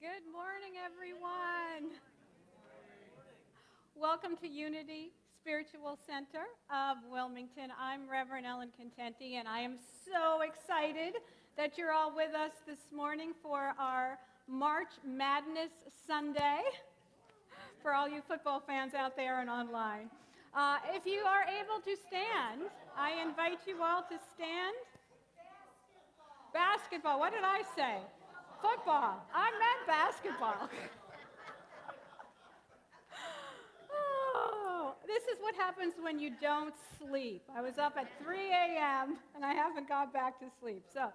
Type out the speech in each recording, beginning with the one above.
Good morning, everyone. Welcome to Unity Spiritual Center of Wilmington. I'm Reverend Ellen Contente, and I am so excited that you're all with us this morning for our March Madness Sunday, for all you football fans out there and online. If you are able to stand, I invite you all to stand. Basketball. What did I say? Football. I meant basketball. Oh, this is what happens when you don't sleep. I was up at 3 a.m. and I haven't got back to sleep. So,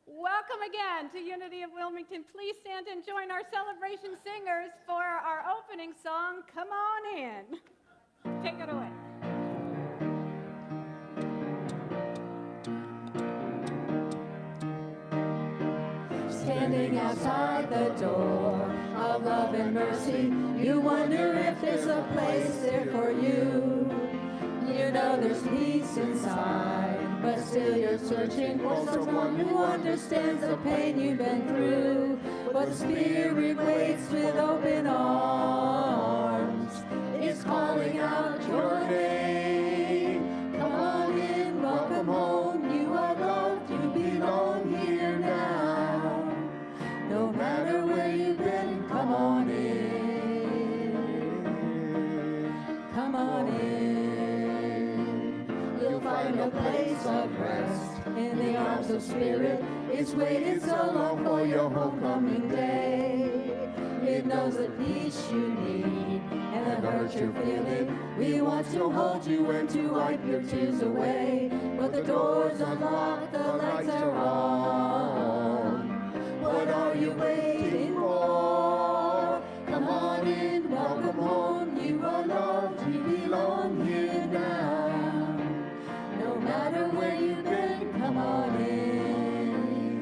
welcome again to Unity of Wilmington. Please stand and join our celebration singers for our opening song, Come On In. Take it away. Standing outside the door of love and mercy, you wonder if there's a place there for you. You know there's peace inside, but still you're searching for someone who understands the pain you've been through. But the Spirit waits with open arms. It's calling out your name. Come on in, welcome home. You are loved, you belong here now. No matter where you've been, come on in. Come on in. You'll find a place of rest in the arms of Spirit. It's waited so long for your homecoming day. It knows the peace you need and the hurt you're feeling. We want to hold you and to wipe your tears away. But the doors are locked, the lights are on. What are you waiting for? Come on in, welcome home. You are loved, you belong here now. No matter where you've been, come on in.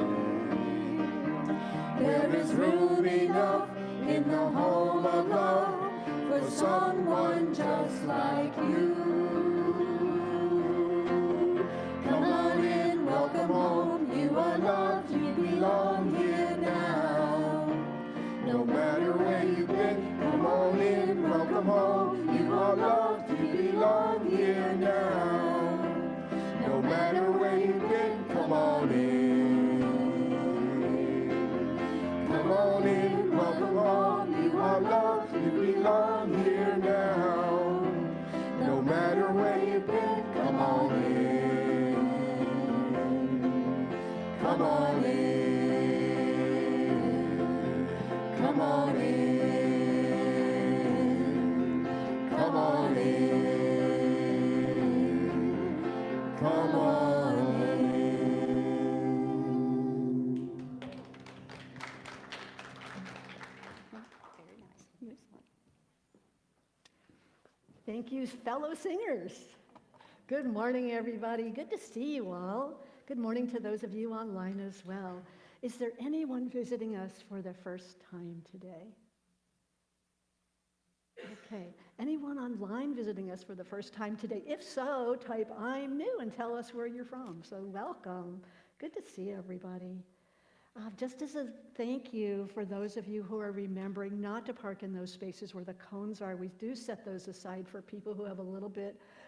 There is room enough in the home of love for someone just like you. Come on in, welcome home. You are loved, you belong here now. No matter where you've been, come on in, welcome home. You are loved, you belong here now. No matter where you've been, come on in. Come on in, welcome home. You are loved, you belong here now. No matter where you've been, come on in. Come on in. Come on in. Come on in. Come on in. Very nice. Thank you, fellow singers. Good morning, everybody. Good to see you all. Good morning to those of you online as well. Is there anyone visiting us for the first time today? Okay. Anyone online visiting us for the first time today? If so, type I'm new and tell us where you're from. So welcome. Good to see everybody. Just as a thank you for those of you who are remembering not to park in those spaces where the cones are, we do set those aside for people who have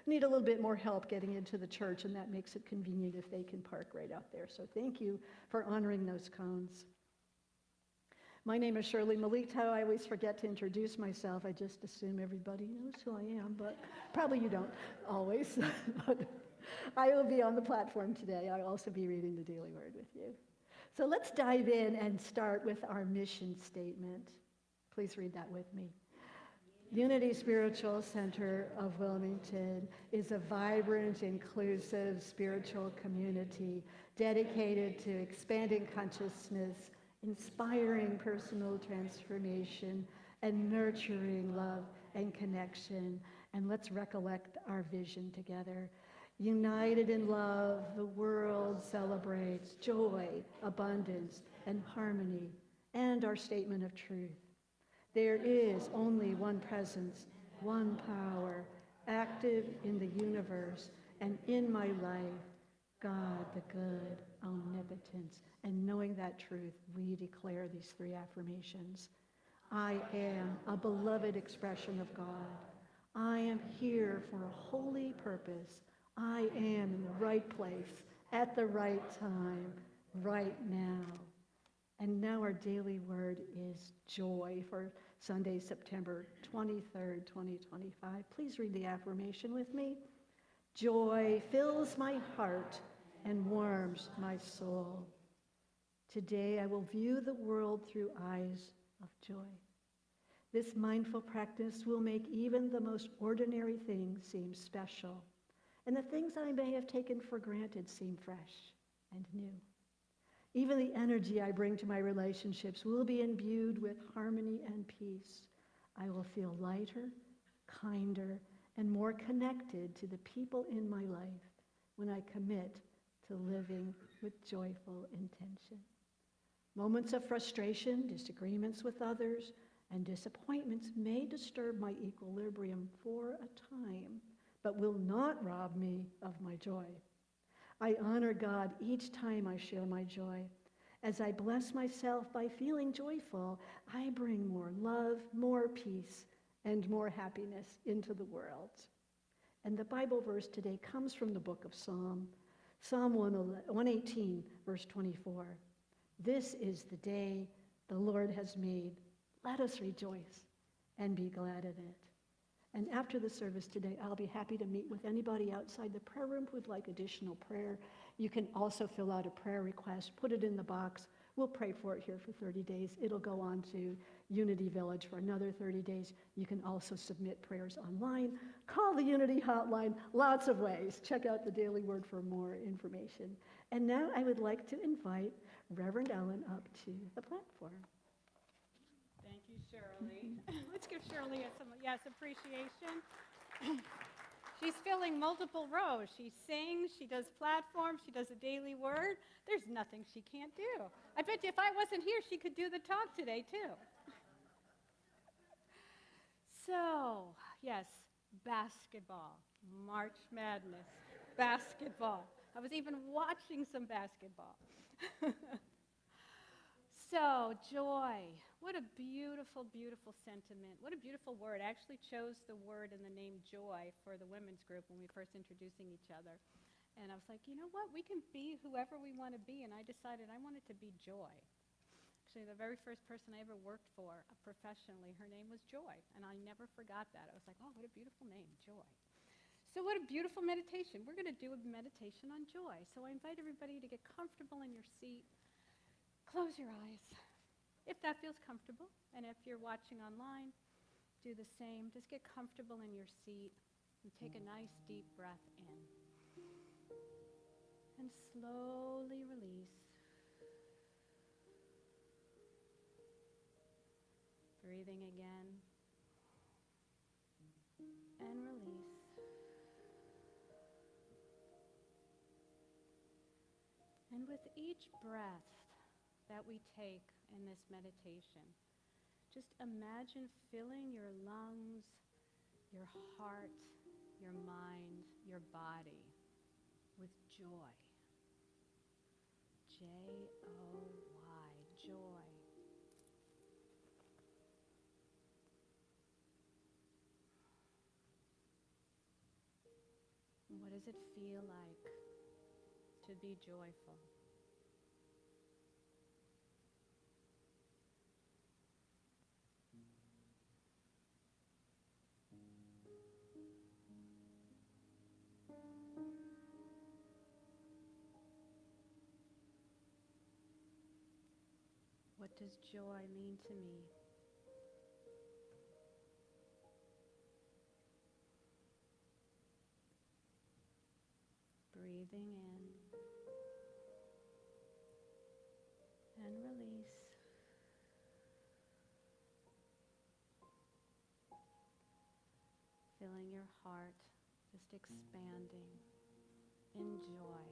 need a little bit more help getting into the church, and that makes it convenient if they can park right out there. So thank you for honoring those cones. My name is Shirley Melito. I always forget to introduce myself. I just assume everybody knows who I am, but probably you don't always. But I will be on the platform today. I'll also be reading the Daily Word with you. So let's dive in and start with our mission statement. Please read that with me. Unity Spiritual Center of Wilmington is a vibrant, inclusive spiritual community dedicated to expanding consciousness, inspiring personal transformation, and nurturing love and connection. And let's recollect our vision together. United in love, the world celebrates joy, abundance, and harmony, and our statement of truth. There is only one presence, one power, active in the universe and in my life, God the good, omnipotence. And knowing that truth, we declare these three affirmations. I am a beloved expression of God. I am here for a holy purpose. I am in the right place at the right time, right now. And now our daily word is joy for Sunday, September 23rd, 2025. Please read the affirmation with me. Joy fills my heart and warms my soul. Today I will view the world through eyes of joy. This mindful practice will make even the most ordinary things seem special, and the things I may have taken for granted seem fresh and new. Even the energy I bring to my relationships will be imbued with harmony and peace. I will feel lighter, kinder, and more connected to the people in my life when I commit to living with joyful intention. Moments of frustration, disagreements with others, and disappointments may disturb my equilibrium for a time, but will not rob me of my joy. I honor God each time I share my joy. As I bless myself by feeling joyful, I bring more love, more peace, and more happiness into the world. And the Bible verse today comes from the book of Psalm 118, verse 24. This is the day the Lord has made. Let us rejoice and be glad in it. And after the service today, I'll be happy to meet with anybody outside the prayer room who would like additional prayer. You can also fill out a prayer request, put it in the box. We'll pray for it here for 30 days. It'll go on to Unity Village for another 30 days. You can also submit prayers online. Call the Unity hotline, lots of ways. Check out the Daily Word for more information. And now I would like to invite Reverend Ellen up to the platform. Thank you, Shirley. Let's give Shirley some appreciation. She's filling multiple roles. She sings, she does platforms, she does a daily word. There's nothing she can't do. I bet you if I wasn't here, she could do the talk today, too. So, yes, basketball, March Madness, basketball. I was even watching some basketball. So, joy. What a beautiful, beautiful sentiment. What a beautiful word. I actually chose the word and the name joy for the women's group when we first introducing each other. And I was like, you know what? We can be whoever we want to be. And I decided I wanted to be joy. Actually, the very first person I ever worked for professionally, her name was Joy. And I never forgot that. I was like, oh, what a beautiful name, Joy. So what a beautiful meditation. We're going to do a meditation on joy. So I invite everybody to get comfortable in your seat. Close your eyes, if that feels comfortable. And if you're watching online, do the same. Just get comfortable in your seat and take a nice deep breath in. And slowly release. Breathing again. And release. And with each breath that we take in this meditation, just imagine filling your lungs, your heart, your mind, your body with joy. J-O-Y, joy. And what does it feel like to be joyful? What does joy mean to me? Breathing in and release. Filling your heart, just expanding in joy.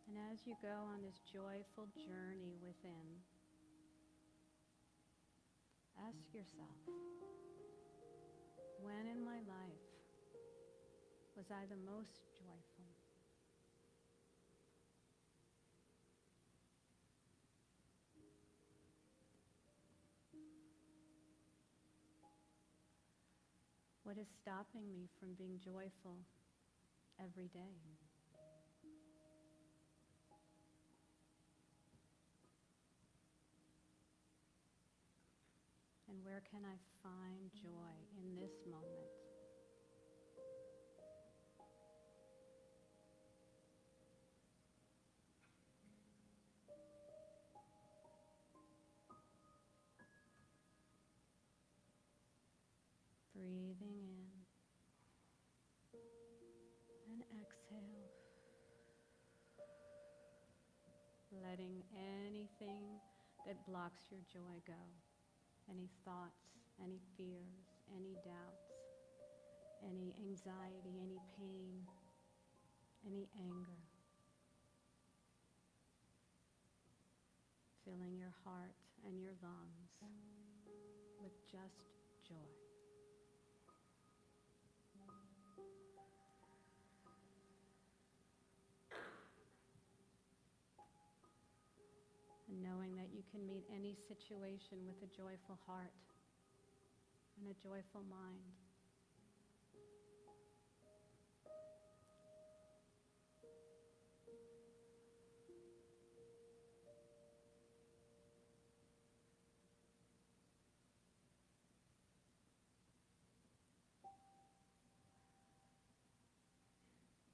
And as as you go on this joyful journey within, ask yourself, when in my life was I the most joyful? What is stopping me from being joyful every day? And where can I find joy in this moment? Breathing in and exhale. Letting anything that blocks your joy go. Any thoughts, any fears, any doubts, any anxiety, any pain, any anger. Filling your heart and your lungs with just joy. And knowing that you can meet any situation with a joyful heart and a joyful mind.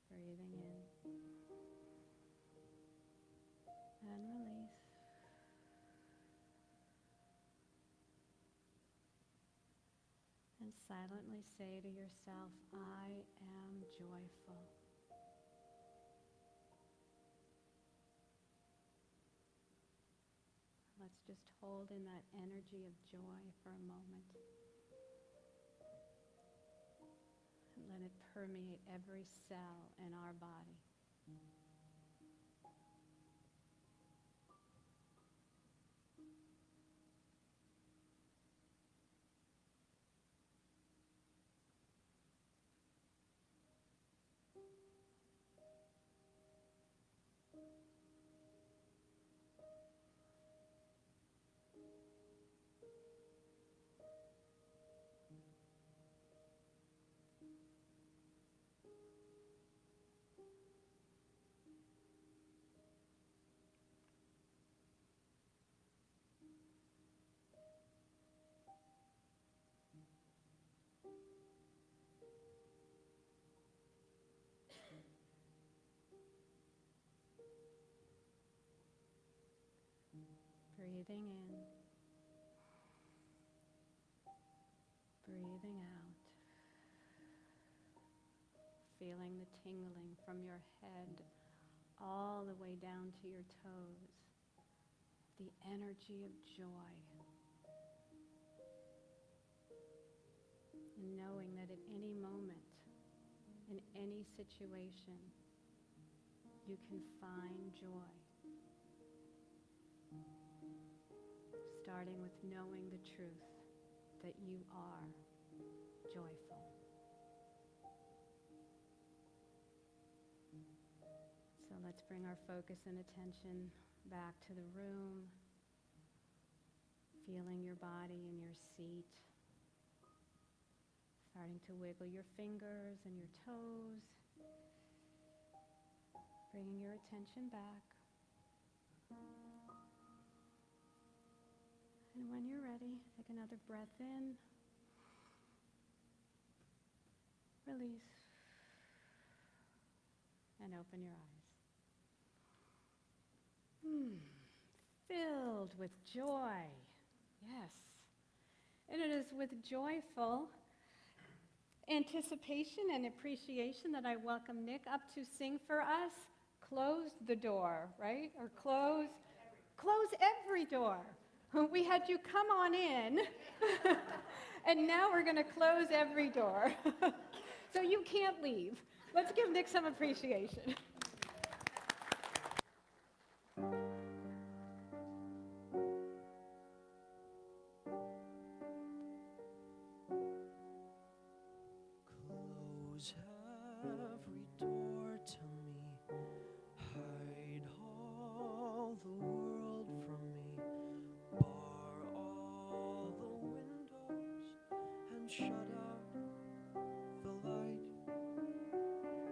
Breathing in and release. And silently say to yourself, I am joyful. Let's just hold in that energy of joy for a moment. And let it permeate every cell in our body. Breathing in, breathing out, feeling the tingling from your head all the way down to your toes, the energy of joy, and knowing that at any moment, in any situation, you can find joy. Starting with knowing the truth that you are joyful. So let's bring our focus and attention back to the room, feeling your body in your seat, starting to wiggle your fingers and your toes, bringing your attention back. And when you're ready, take another breath in, release, and open your eyes. Filled with joy, yes. And it is with joyful anticipation and appreciation that I welcome Nick up to sing for us, Close the Door, right? Or close every door. We had you come on in, and now we're going to close every door. So you can't leave. Let's give Nick some appreciation. shut out the light.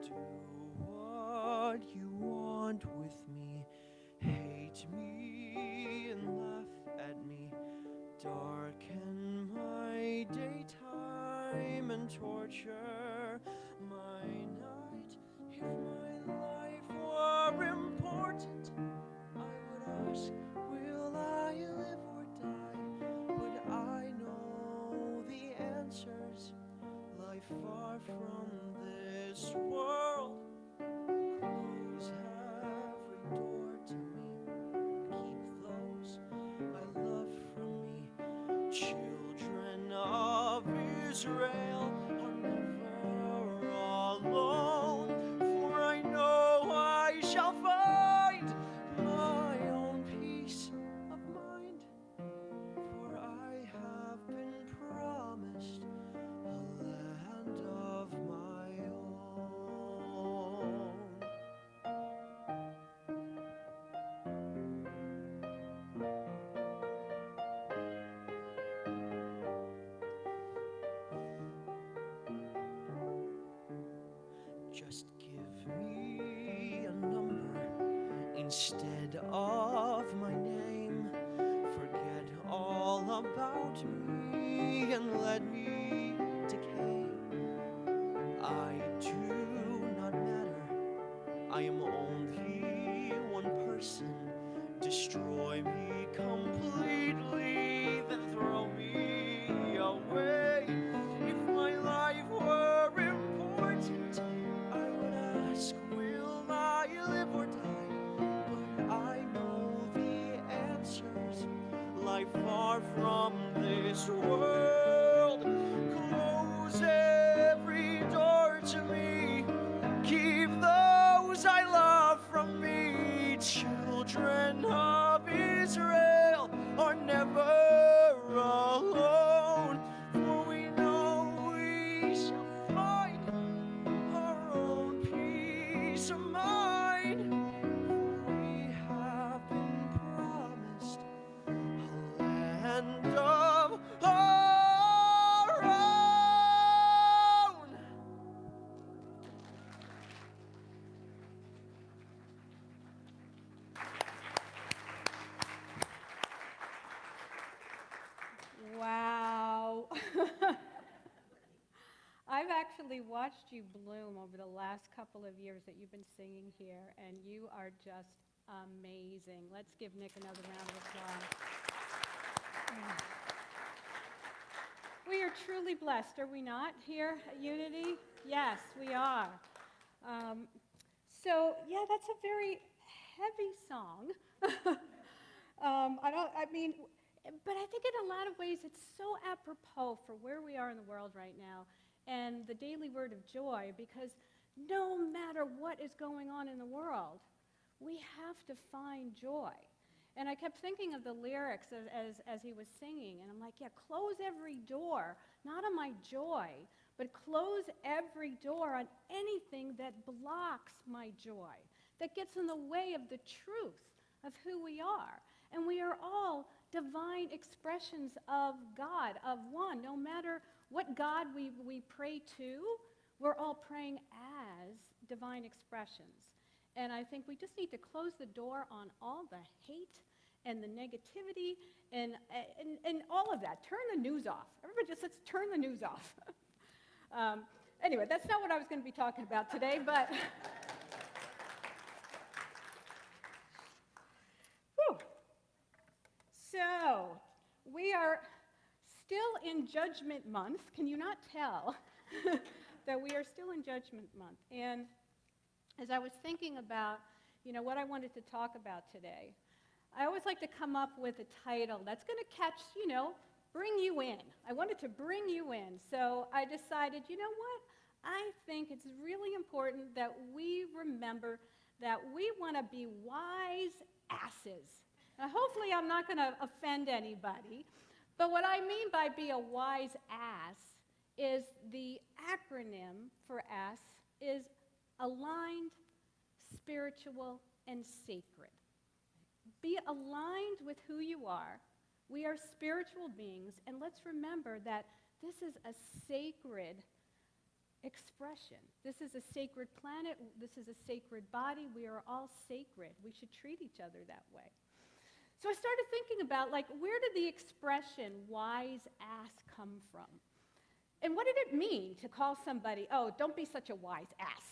Do what you want with me, hate me and laugh at me, darken my daytime and torture my night. If my life were important, I would ask, will I live or die? But I know the answers lie far from this world. Close every door to me, keep those I love from me. Children of Israel are never alone, for I know I shall find my own peace of mind, for I have been promised a land of my own. Just give me a number instead of my name. Forget all about me and let me decay. I do not matter. I am only one person. Destroy me completely, then throw me away. If my life were important, I would ask, will I live or die? But I know the answers lie far from this world. Close every door to me, keep those I love from me. Children of Israel are never alone, for we know we shall find our own peace of mind. We have been promised a land of our own. Wow. I've actually watched you bloom over the last couple of years that you've been singing here, and you are just amazing. Let's give Nick another round of applause. We are truly blessed, are we not, here at Unity? Yes, we are. So, yeah, that's a very heavy song. But I think in a lot of ways it's so apropos for where we are in the world right now and the daily word of joy, because no matter what is going on in the world, we have to find joy. And I kept thinking of the lyrics as he was singing, and I'm like, yeah, close every door, not on my joy, but close every door on anything that blocks my joy, that gets in the way of the truth of who we are. And we are all divine expressions of God, of one. No matter what God we pray to, we're all praying as divine expressions. And I think we just need to close the door on all the hate and the negativity and all of that. Turn the news off. Everybody just let's turn the news off. Anyway, that's not what I was going to be talking about today, but whew. So we are still in Judgment Month. Can you not tell that we are still in Judgment Month? And as I was thinking about, what I wanted to talk about today, I always like to come up with a title that's going to catch, bring you in. I wanted to bring you in. So I decided, you know what? I think it's really important that we remember that we want to be wise asses. Now, hopefully I'm not going to offend anybody, but what I mean by be a wise ass is the acronym for S is aligned, spiritual, and sacred. Be aligned with who you are. We are spiritual beings, and let's remember that this is a sacred expression. This is a sacred planet. This is a sacred body. We are all sacred. We should treat each other that way. So I started thinking about, like, where did the expression wise ass come from? And what did it mean to call somebody, oh, don't be such a wise ass,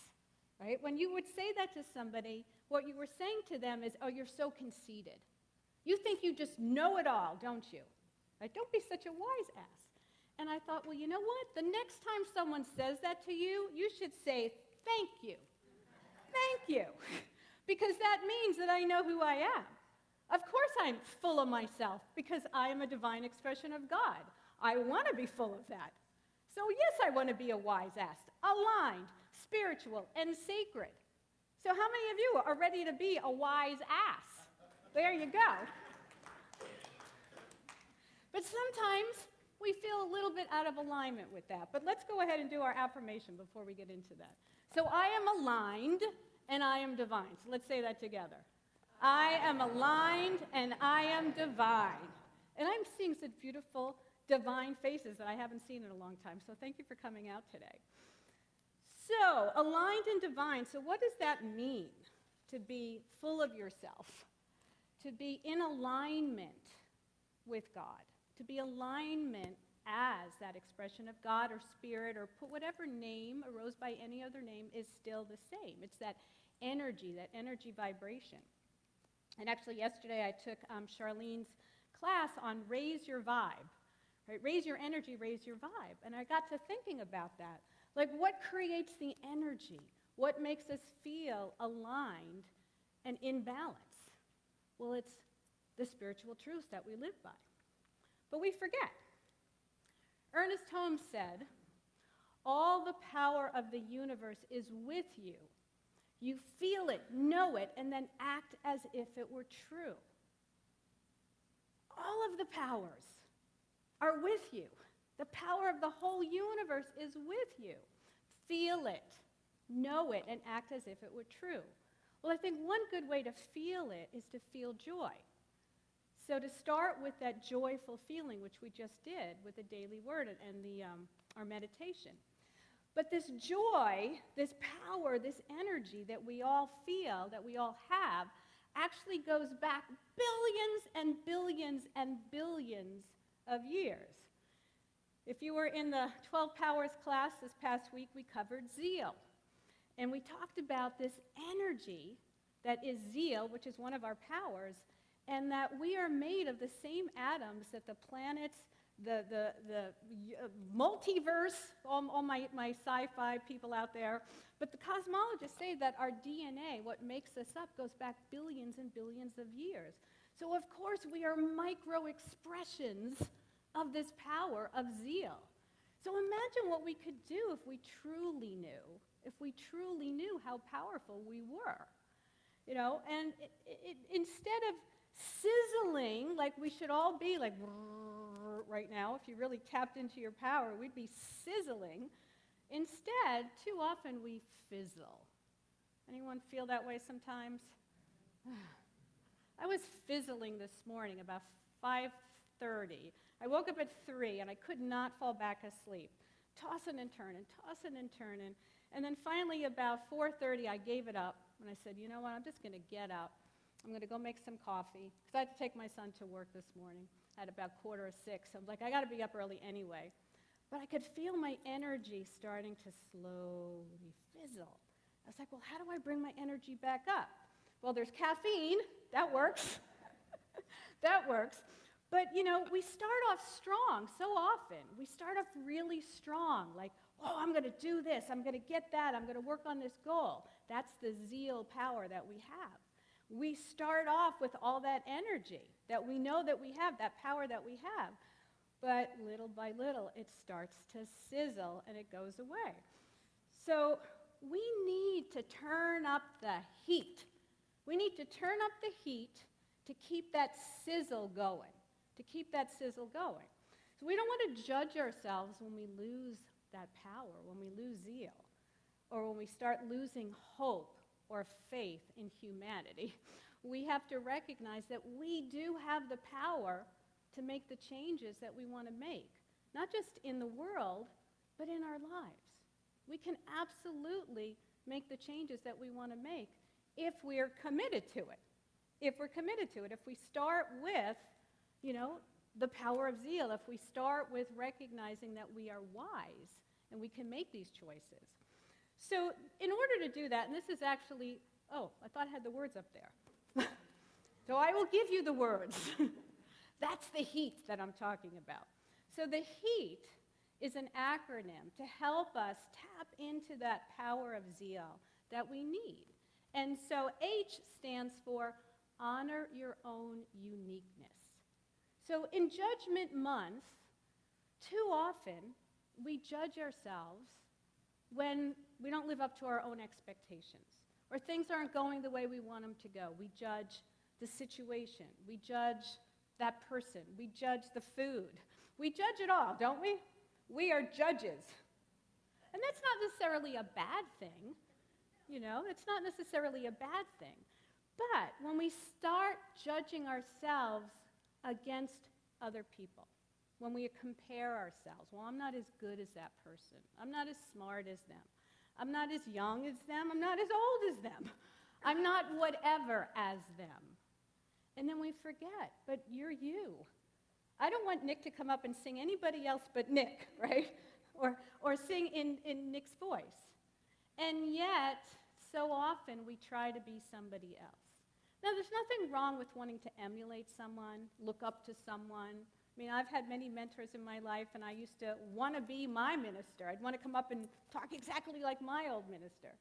right? When you would say that to somebody, what you were saying to them is, oh, you're so conceited. You think you just know it all, don't you? Right? Don't be such a wise ass. And I thought, well, you know what? The next time someone says that to you, you should say, thank you. Thank you. Because that means that I know who I am. Of course I'm full of myself, because I am a divine expression of God. I want to be full of that. So yes, I want to be a wise ass, aligned, spiritual, and sacred. So how many of you are ready to be a wise ass? There you go. But sometimes we feel a little bit out of alignment with that. But let's go ahead and do our affirmation before we get into that. So I am aligned and I am divine. So let's say that together. I am aligned and I am divine. And I'm seeing such beautiful divine faces that I haven't seen in a long time. So thank you for coming out today. So, aligned and divine. So what does that mean? To be full of yourself. To be in alignment with God. To be alignment as that expression of God or spirit, or put whatever name arose by any other name, is still the same. It's that energy vibration. And actually yesterday I took Charlene's class on raise your vibe. Right? Raise your energy, raise your vibe. And I got to thinking about that. Like, what creates the energy? What makes us feel aligned and in balance? Well, it's the spiritual truths that we live by. But we forget. Ernest Holmes said, all the power of the universe is with you. You feel it, know it, and then act as if it were true. All of the powers are with you. The power of the whole universe is with you. Feel it, know it, and act as if it were true. Well, I think one good way to feel it is to feel joy. So to start with that joyful feeling, which we just did with the daily word and our meditation. But this joy, this power, this energy that we all feel, that we all have, actually goes back billions and billions and billions of years. If you were in the 12 Powers class this past week, we covered zeal. And we talked about this energy that is zeal, which is one of our powers, and that we are made of the same atoms that the planets, the multiverse, all my sci-fi people out there, but the cosmologists say that our DNA, what makes us up, goes back billions and billions of years. So of course we are micro-expressions of this power of zeal. So imagine what we could do if we truly knew how powerful we were. You know, and instead of sizzling like we should all be, like right now, if you really tapped into your power, we'd be sizzling. Instead, too often we fizzle. Anyone feel that way sometimes? I was fizzling this morning about 5:30. I woke up at 3 and I could not fall back asleep. Tossing and turning, and then finally about 4:30 I gave it up and I said, you know what, I'm just going to get up. I'm going to go make some coffee, because I had to take my son to work this morning at about 5:45. I'm like, I got to be up early anyway. But I could feel my energy starting to slowly fizzle. I was like, well, how do I bring my energy back up? Well, there's caffeine. That works. That works. But, you know, we start off strong so often. We start off really strong, like, oh, I'm going to do this. I'm going to get that. I'm going to work on this goal. That's the zeal power that we have. We start off with all that energy that we know that we have, that power that we have. But little by little, it starts to sizzle and it goes away. So we need to turn up the heat. We need to turn up the heat to keep that sizzle going, So we don't want to judge ourselves when we lose that power, when we lose zeal, or when we start losing hope or faith in humanity. We have to recognize that we do have the power to make the changes that we want to make. not just in the world, but in our lives. We can absolutely make the changes that we want to make if we're committed to it. If we're committed to it, if we start with, the power of zeal, if we start with recognizing that we are wise and we can make these choices. So in order to do that, and this is actually, I thought I had the words up there. So I will give you the words. That's the HEAT that I'm talking about. So the HEAT is an acronym to help us tap into that power of zeal that we need. And so H stands for honor your own uniqueness. So in Judgment Month, too often we judge ourselves when we don't live up to our own expectations, or things aren't going the way we want them to go. We judge the situation. We judge that person. We judge the food. We judge it all, don't we? We are judges. And that's not necessarily a bad thing. It's not necessarily a bad thing. But when we start judging ourselves against other people, when we compare ourselves, well, I'm not as good as that person. I'm not as smart as them. I'm not as young as them. I'm not as old as them. I'm not whatever as them. And then we forget, but you're you. I don't want Nick to come up and sing anybody else but Nick, right? Or sing in Nick's voice. And yet, so often we try to be somebody else. Now, there's nothing wrong with wanting to emulate someone, look up to someone. I mean, I've had many mentors in my life, and I used to want to be my minister. I'd want to come up and talk exactly like my old minister.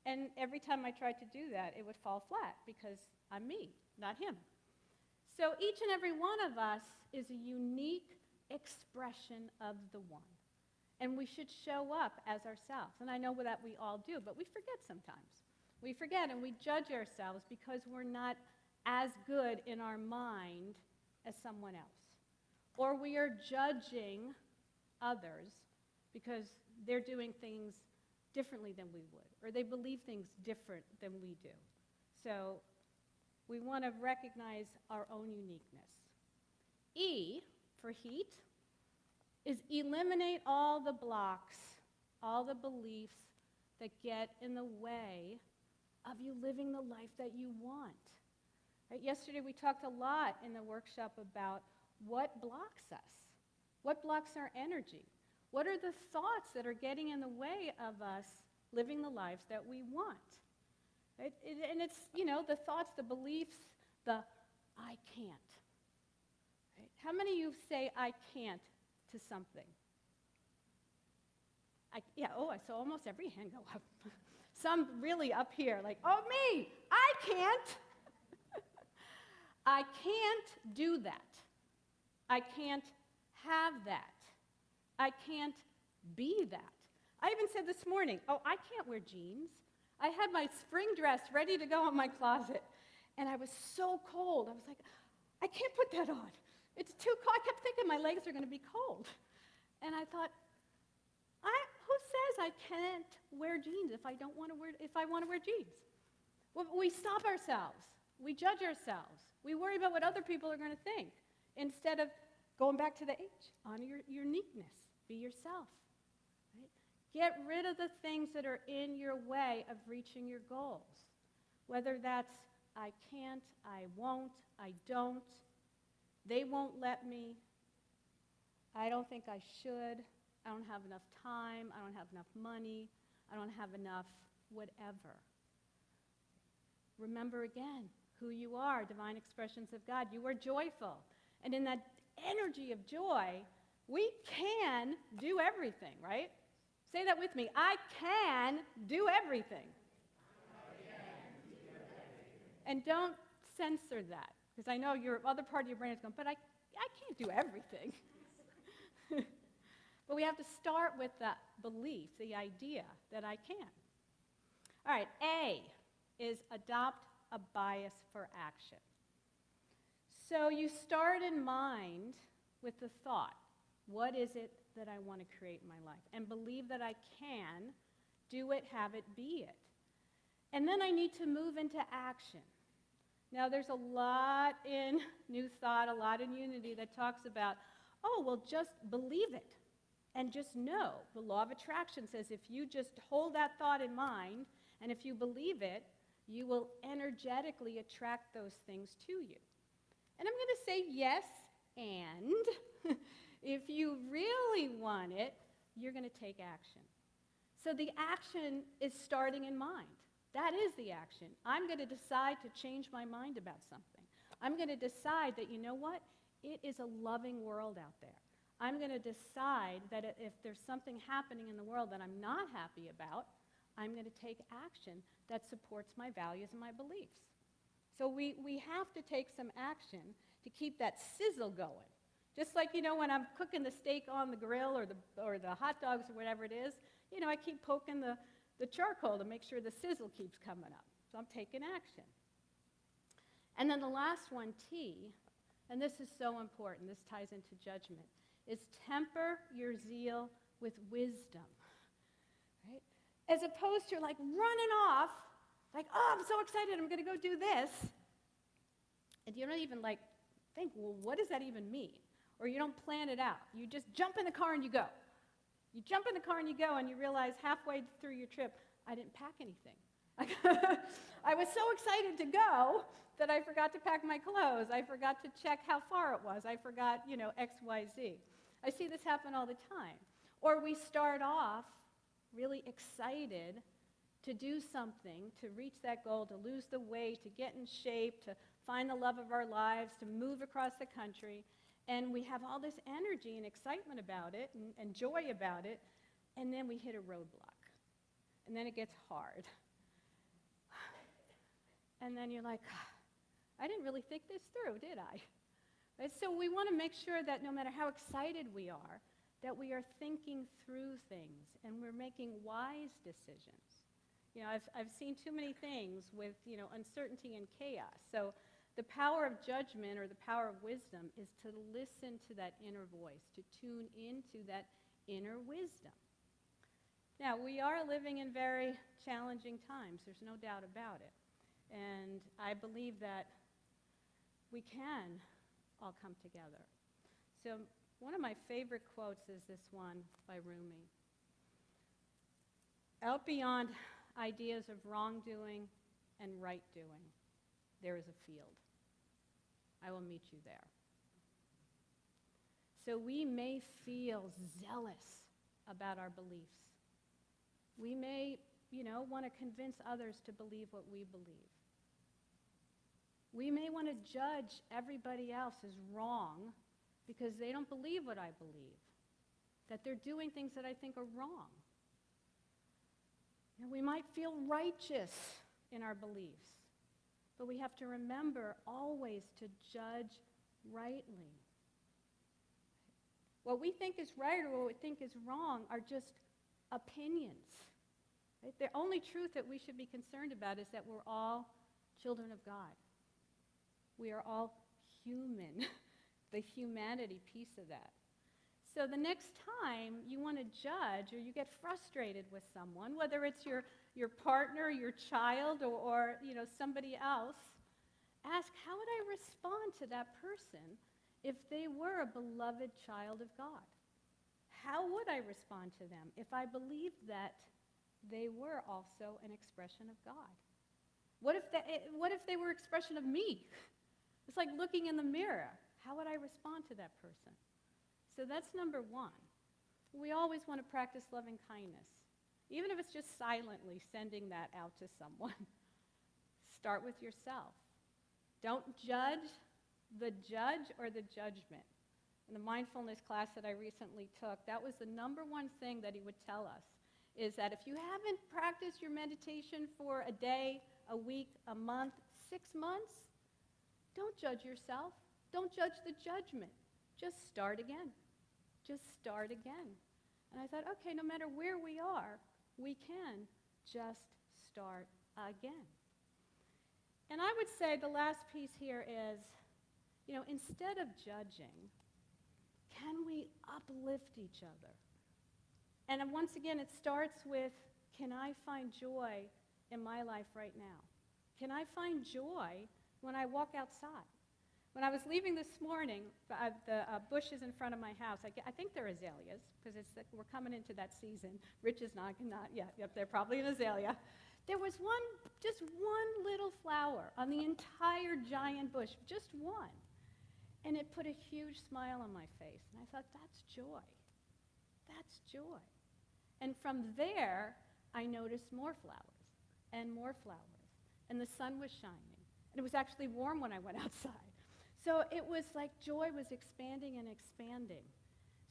And every time I tried to do that, it would fall flat because I'm me, not him. So each and every one of us is a unique expression of the one. And we should show up as ourselves. And I know that we all do, but we forget sometimes. We forget and we judge ourselves because we're not as good in our mind as someone else. Or we are judging others because they're doing things differently than we would, or they believe things different than we do. So we want to recognize our own uniqueness. E, for heat, is eliminate all the blocks, all the beliefs that get in the way of you living the life that you want. Right? Yesterday we talked a lot in the workshop about what blocks us, what blocks our energy, what are the thoughts that are getting in the way of us living the lives that we want. Right? And it's, the thoughts, the beliefs, the I can't. Right? How many of you say I can't to something? I saw almost every hand go up. Some really up here, like, oh, me, I can't. I can't do that. I can't have that. I can't be that. I even said this morning, I can't wear jeans. I had my spring dress ready to go in my closet, and I was so cold. I was like, I can't put that on. It's too cold. I kept thinking my legs are going to be cold. And I thought, who says I can't wear jeans if I want to wear jeans? Well, we stop ourselves. We judge ourselves. We worry about what other people are going to think instead of going back to the H, honor your uniqueness. Be yourself. Right? Get rid of the things that are in your way of reaching your goals. Whether that's I can't, I won't, I don't, they won't let me, I don't think I should, I don't have enough time, I don't have enough money, I don't have enough whatever. Remember again who you are, divine expressions of God. You are joyful. And in that energy of joy, we can do everything, right? Say that with me. I can do everything. And don't censor that, because I know your other part of your brain is going, but I can't do everything. But we have to start with the belief, the idea that I can. All right, A is adopt a bias for action. So you start in mind with the thought, what is it that I want to create in my life? And believe that I can do it, have it, be it. And then I need to move into action. Now, there's a lot in New Thought, a lot in Unity that talks about, oh, well, just believe it and just know. The law of attraction says if you just hold that thought in mind and if you believe it, you will energetically attract those things to you. And I'm going to say yes, and if you really want it, you're going to take action. So the action is starting in mind. That is the action. I'm going to decide to change my mind about something. I'm going to decide that, you know what? It is a loving world out there. I'm going to decide that if there's something happening in the world that I'm not happy about, I'm going to take action that supports my values and my beliefs. So we have to take some action to keep that sizzle going. Just like, when I'm cooking the steak on the grill or the hot dogs or whatever it is, I keep poking the charcoal to make sure the sizzle keeps coming up. So I'm taking action. And then the last one, T, and this is so important, this ties into judgment, is temper your zeal with wisdom. Right? As opposed to like running off, like, oh, I'm so excited, I'm going to go do this. And you don't even think, well, what does that even mean? Or you don't plan it out. You just jump in the car and you go. You jump in the car and you go and you realize halfway through your trip, I didn't pack anything. I was so excited to go that I forgot to pack my clothes. I forgot to check how far it was. I forgot, X, Y, Z. I see this happen all the time. Or we start off really excited to do something, to reach that goal, to lose the weight, to get in shape, to find the love of our lives, to move across the country. And we have all this energy and excitement about it and joy about it, and then we hit a roadblock. And then it gets hard. And then you're like, I didn't really think this through, did I? Right? So we want to make sure that no matter how excited we are, that we are thinking through things and we're making wise decisions. I've seen too many things with, uncertainty and chaos. So the power of judgment or the power of wisdom is to listen to that inner voice, to tune into that inner wisdom. Now, we are living in very challenging times. There's no doubt about it. And I believe that we can all come together. So one of my favorite quotes is this one by Rumi. Out beyond ideas of wrongdoing and right doing, there is a field. I will meet you there. So we may feel zealous about our beliefs. We may, want to convince others to believe what we believe. We may want to judge everybody else as wrong because they don't believe what I believe, that they're doing things that I think are wrong. We might feel righteous in our beliefs, but we have to remember always to judge rightly. What we think is right or what we think is wrong are just opinions. Right? The only truth that we should be concerned about is that we're all children of God. We are all human, the humanity piece of that. So the next time you want to judge or you get frustrated with someone, whether it's your partner, your child, or somebody else, ask, how would I respond to that person if they were a beloved child of God? How would I respond to them if I believed that they were also an expression of God? What if they were an expression of me? It's like looking in the mirror. How would I respond to that person? So that's number one. We always want to practice loving kindness, even if it's just silently sending that out to someone. Start with yourself. Don't judge the judge or the judgment. In the mindfulness class that I recently took, that was the number one thing that he would tell us, is that if you haven't practiced your meditation for a day, a week, a month, 6 months, don't judge yourself. Don't judge the judgment. Just start again. Just start again. And I thought, okay, no matter where we are, we can just start again. And I would say the last piece here is, instead of judging, can we uplift each other? And once again, it starts with, can I find joy in my life right now? Can I find joy when I walk outside? When I was leaving this morning, the bushes in front of my house, I think they're azaleas, because we're coming into that season. Rich is not yet. Yep, they're probably an azalea. There was just one little flower on the entire giant bush, just one. And it put a huge smile on my face. And I thought, that's joy. That's joy. And from there, I noticed more flowers and more flowers. And the sun was shining. And it was actually warm when I went outside. So it was like joy was expanding and expanding.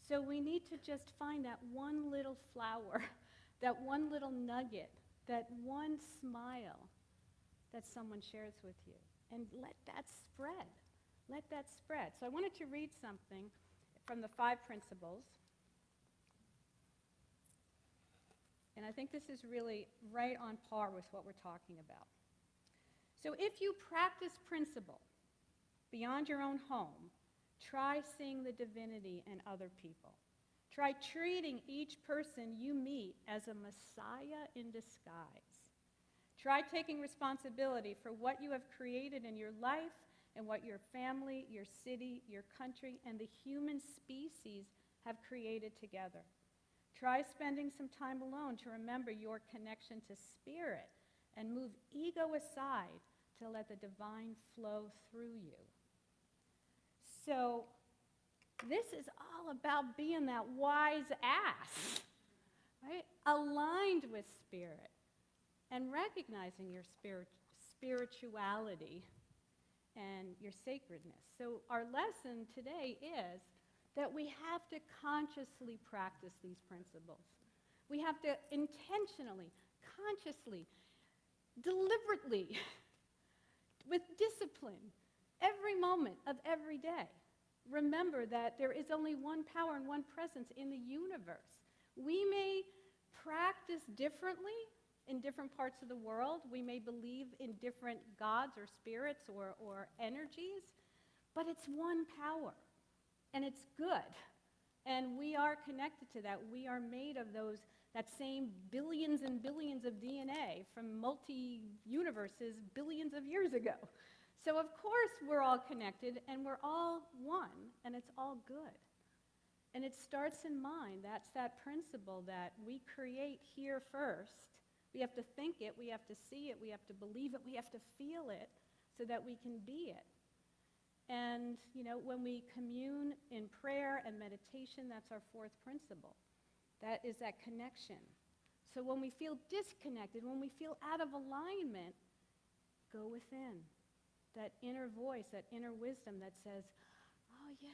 So we need to just find that one little flower, that one little nugget, that one smile that someone shares with you. And let that spread. Let that spread. So I wanted to read something from the 5 principles. And I think this is really right on par with what we're talking about. So if you practice principle beyond your own home, try seeing the divinity in other people. Try treating each person you meet as a Messiah in disguise. Try taking responsibility for what you have created in your life and what your family, your city, your country, and the human species have created together. Try spending some time alone to remember your connection to spirit and move ego aside to let the divine flow through you. So this is all about being that wise ass, right? Aligned with spirit and recognizing your spirituality and your sacredness. So our lesson today is that we have to consciously practice these principles. We have to intentionally, consciously, deliberately, with discipline, every moment of every day, remember that there is only one power and one presence in the universe. We may practice differently in different parts of the world. We may believe in different gods or spirits or energies, but it's one power, and it's good. And we are connected to that. We are made of that same billions and billions of DNA from multi-universes billions of years ago. So of course we're all connected, and we're all one, and it's all good. And it starts in mind. That's that principle that we create here first. We have to think it, we have to see it, we have to believe it, we have to feel it so that we can be it. And, when we commune in prayer and meditation, that's our 4th principle. That is that connection. So when we feel disconnected, when we feel out of alignment, go within. That inner voice, that inner wisdom that says, oh yeah,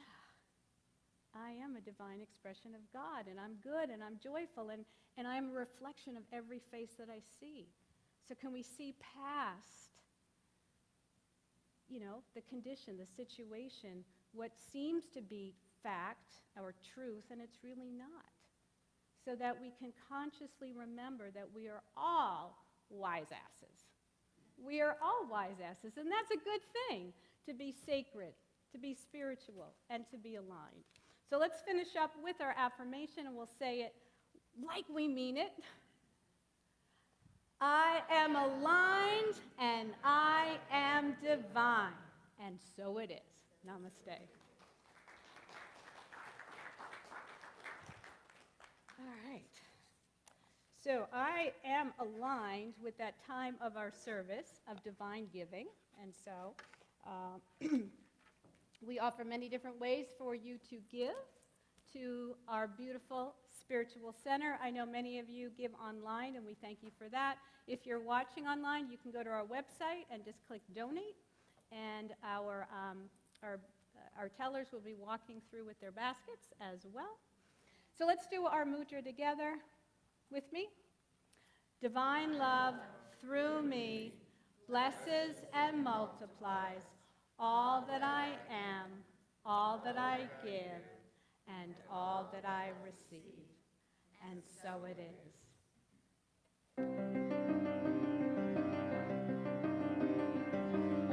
I am a divine expression of God, and I'm good, and I'm joyful, and I'm a reflection of every face that I see. So can we see past, the condition, the situation, what seems to be fact or truth, and it's really not. So that we can consciously remember that we are all wise asses. We are all wise asses, and that's a good thing, to be sacred, to be spiritual, and to be aligned. So let's finish up with our affirmation, and we'll say it like we mean it. I am aligned, and I am divine, and so it is. Namaste. All right. So I am aligned with that time of our service of divine giving, and so we offer many different ways for you to give to our beautiful spiritual center. I know many of you give online, and we thank you for that. If you're watching online, you can go to our website and just click donate, and our tellers will be walking through with their baskets as well. So let's do our mudra together with me. Divine love through me blesses and multiplies all that I am, all that I give, and all that I receive. And so it is.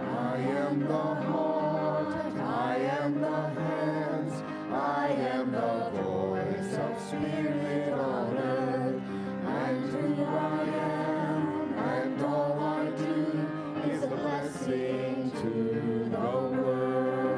I am the heart, I am the hands, I am the voice of spirit on earth, and who I am, and all I do is a blessing to the world.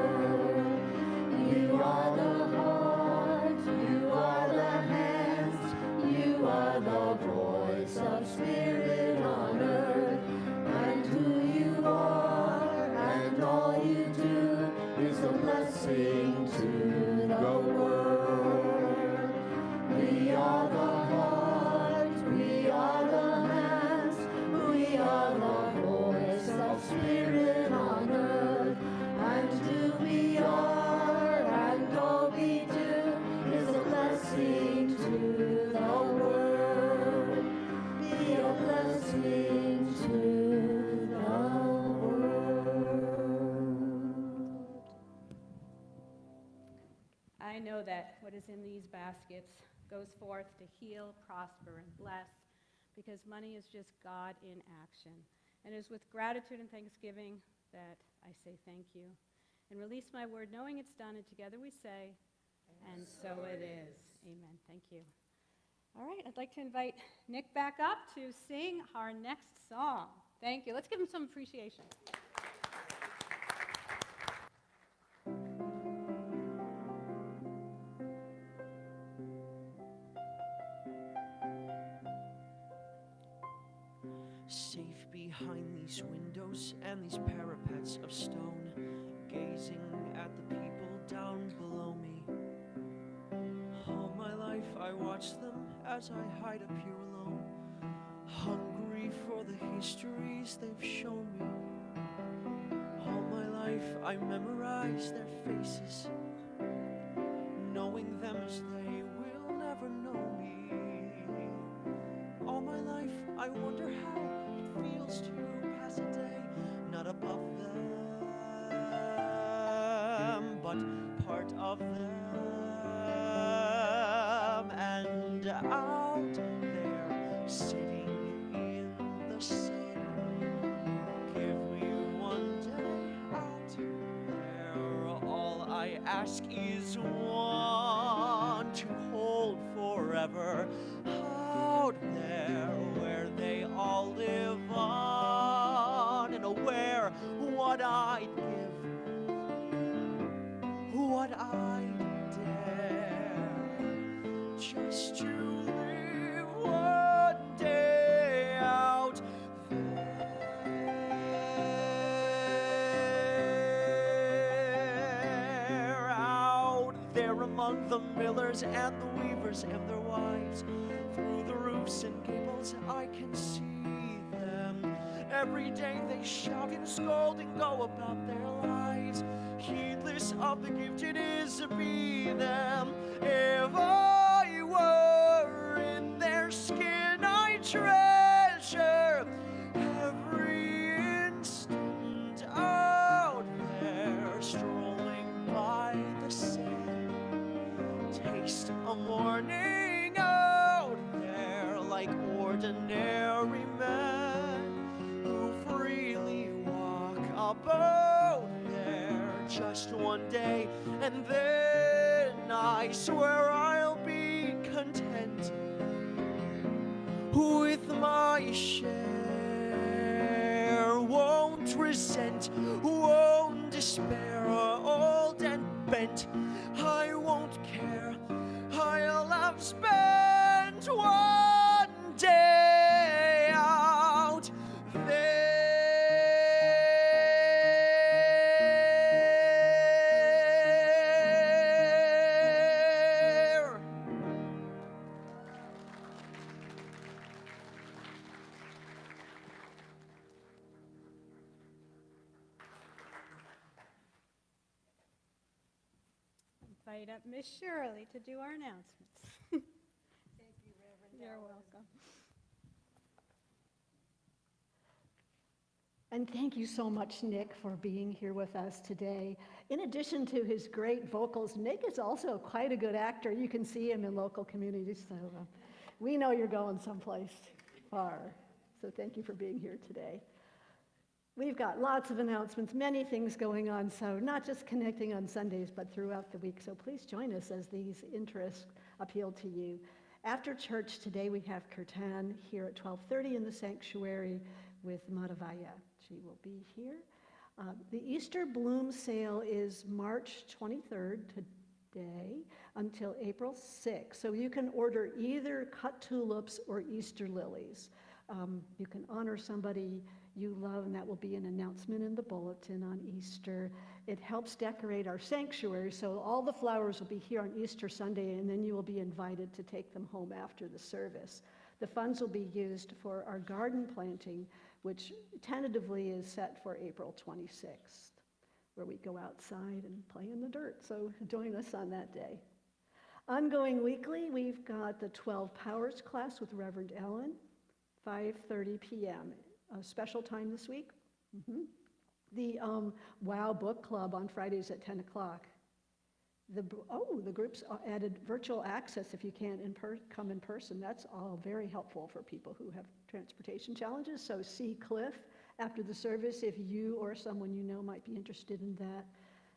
blessing to the world. We are the heart, we are the hands, we are the voice of spirit on earth. And who we are and all we do is a blessing to the world. Be a blessing to the world. I know that what is in these baskets goes forth to heal, prosper, and bless, because money is just God in action. And it is with gratitude and thanksgiving that I say thank you and release my word, knowing it's done, and together we say, and so it is. Amen. Thank you. All right, I'd like to invite Nick back up to sing our next song. Thank you. Let's give him some appreciation. Safe behind these windows and these parapets of stone, gazing at the people down below me. All my life I watch them as I hide up here alone, hungry for the histories they've shown me. All my life I memorize their faces, knowing them as they will never know me. All my life I wonder how it feels to pass a day not above them, but part of them. And out there, sitting in the sun, give me one day out there. All I ask is one to hold forever. Out there where they all live on, and aware what I'd give, what I'd dare, just to live one day out there among the millers and the weavers and their wives. Through the roofs and gables I can see them. Every day they shout and scold and go about their lives, heedless of the gift it is to be them. If I were in their skin, I'd treasure every instant out there, strolling by the sand. Taste a morning out there like ordinary men who freely walk about there just one day, and then I swear I'll be content with my share. Won't resent, won't despair, old and bent. I won't care, I'll have spent one day out there. Invite up Miss Shirley to do our announcements. Thank you, Reverend. You're welcome. And thank you so much, Nick, for being here with us today. In addition to his great vocals, Nick is also quite a good actor. You can see him in local communities, so we know you're going someplace far. So thank you for being here today. We've got lots of announcements, many things going on, so not just connecting on Sundays, but throughout the week. So please join us as these interests appeal to you. After church today, we have Kirtan here at 12:30 in the sanctuary with Madhavaya. She will be here. The Easter Bloom Sale is March 23rd today until April 6th. So you can order either cut tulips or Easter lilies. You can honor somebody you love, and that will be an announcement in the bulletin on Easter. It helps decorate our sanctuary, so all the flowers will be here on Easter Sunday, and then you will be invited to take them home after the service. The funds will be used for our garden planting, which tentatively is set for April 26th, where we go outside and play in the dirt, so join us on that day. Ongoing weekly, we've got the 12 Powers class with Reverend Ellen, 5:30 p.m. A special time this week. The WOW Book Club on Fridays at 10 o'clock. The groups added virtual access if you can't come in person. That's all very helpful for people who have transportation challenges. So see Cliff after the service if you or someone you know might be interested in that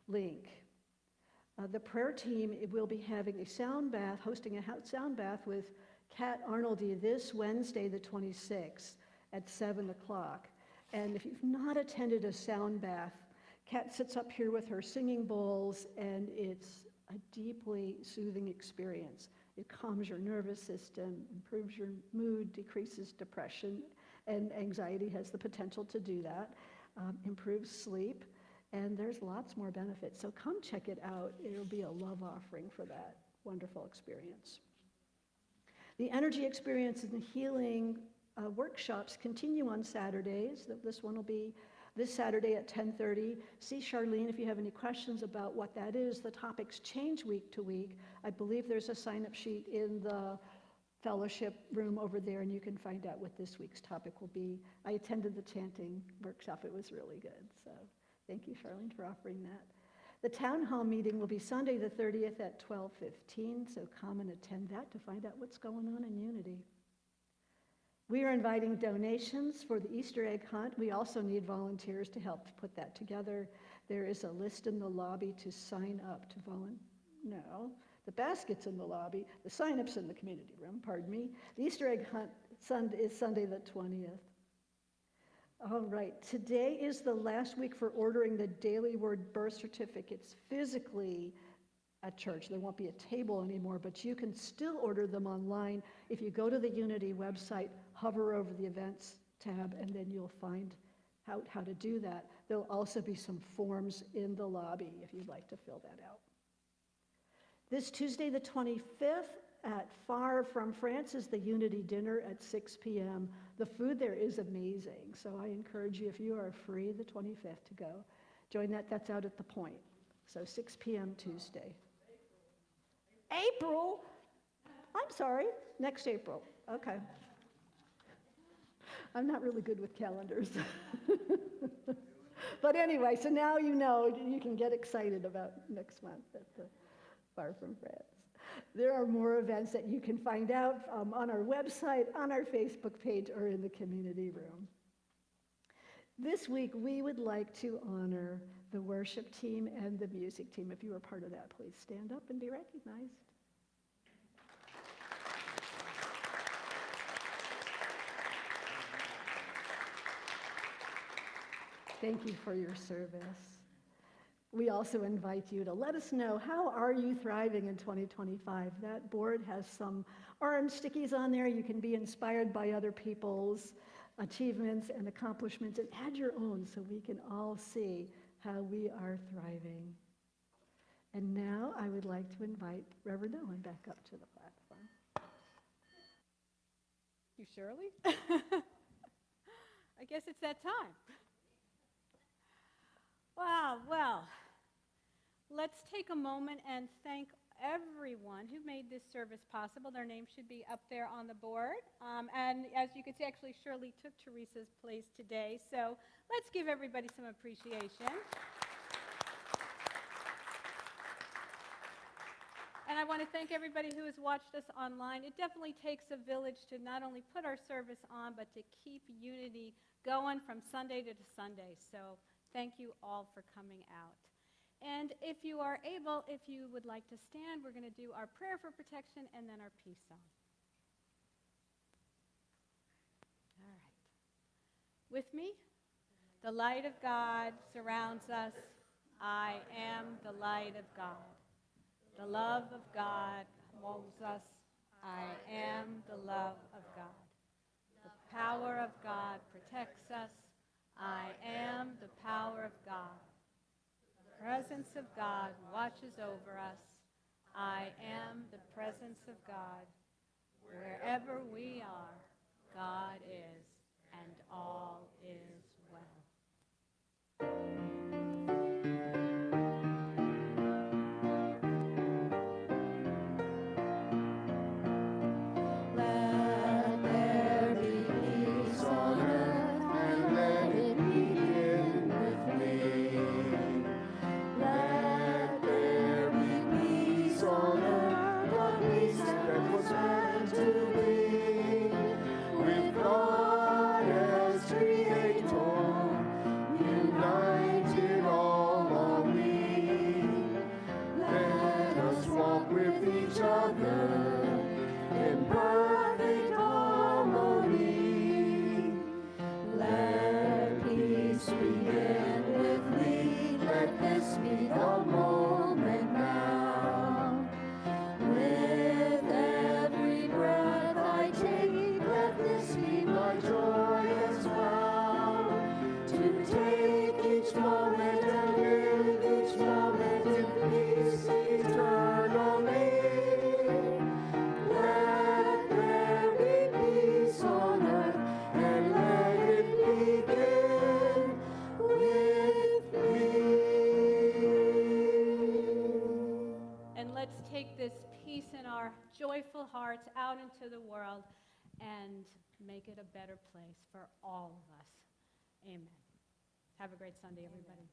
link. The prayer team will be having a sound bath, hosting a sound bath with Kat Arnoldy this Wednesday, the 26th at 7 o'clock. And if you've not attended a sound bath, Kat sits up here with her singing bowls, and it's a deeply soothing experience. It calms your nervous system, improves your mood, decreases depression, and anxiety has the potential to do that, improves sleep, and there's lots more benefits. So come check it out. It'll be a love offering for that wonderful experience. The energy experience and the healing workshops continue on Saturdays. This one will be this Saturday at 10:30. See Charlene if you have any questions about what that is. The topics change week to week. I believe there's a sign-up sheet in the fellowship room over there, and you can find out what this week's topic will be. I attended the chanting workshop. It was really good. So thank you, Charlene, for offering that. The town hall meeting will be Sunday the 30th at 12:15, so come and attend that to find out what's going on in Unity. We are inviting donations for the Easter egg hunt. We also need volunteers to help put that together. There is a list in the lobby to sign up to No, the basket's in the lobby. The sign-up's in the community room, pardon me. The Easter egg hunt is Sunday the 20th. All right, today is the last week for ordering the Daily Word birth certificates physically at church. There won't be a table anymore, but you can still order them online. If you go to the Unity website, hover over the events tab, and then you'll find out how to do that. There'll also be some forms in the lobby if you'd like to fill that out. This Tuesday, the 25th, at Far from France is the Unity dinner at 6 p.m. The food there is amazing, so I encourage you, if you are free, the 25th to go. Join that. That's out at the Point. So 6 p.m. Tuesday. April? I'm sorry, next April. Okay. I'm not really good with calendars. But anyway, so now you know, you can get excited about next month at the Far from France. There are more events that you can find out on our website, on our Facebook page, or in the community room. This week, we would like to honor the worship team and the music team. If you are part of that, please stand up and be recognized. Thank you for your service. We also invite you to let us know, how are you thriving in 2025? That board has some orange stickies on there. You can be inspired by other people's achievements and accomplishments, and add your own so we can all see how we are thriving. And now I would like to invite Reverend Owen back up to the platform. You, Shirley? I guess it's that time. Wow, well, let's take a moment and thank everyone who made this service possible. Their names should be up there on the board. And as you can see, actually, Shirley took Teresa's place today. So let's give everybody some appreciation. And I want to thank everybody who has watched us online. It definitely takes a village to not only put our service on, but to keep Unity going from Sunday to Sunday. So thank you all for coming out. And if you are able, if you would like to stand, we're going to do our prayer for protection and then our peace song. All right. With me, the light of God surrounds us. I am the light of God. The love of God molds us. I am the love of God. The power of God protects us. I am the power of God. The presence of God watches over us. I am the presence of God. Wherever we are, God is, and all is well. Let there be peace on earth, and let it begin with me. Let there be peace on earth, the peace that was meant to be. With God as Creator, united all on me. Let us walk with each other in perfect harmony. Let peace begin with me. Let this be the moment now. With every breath I take, let this be my joy as well. To take each moment and live each moment in peace eternally. Let there be peace on earth, and let it begin with me. And let's take this peace in our joyful hearts out into the world and make it a better place for all of us. Amen. Have a great Sunday, everybody.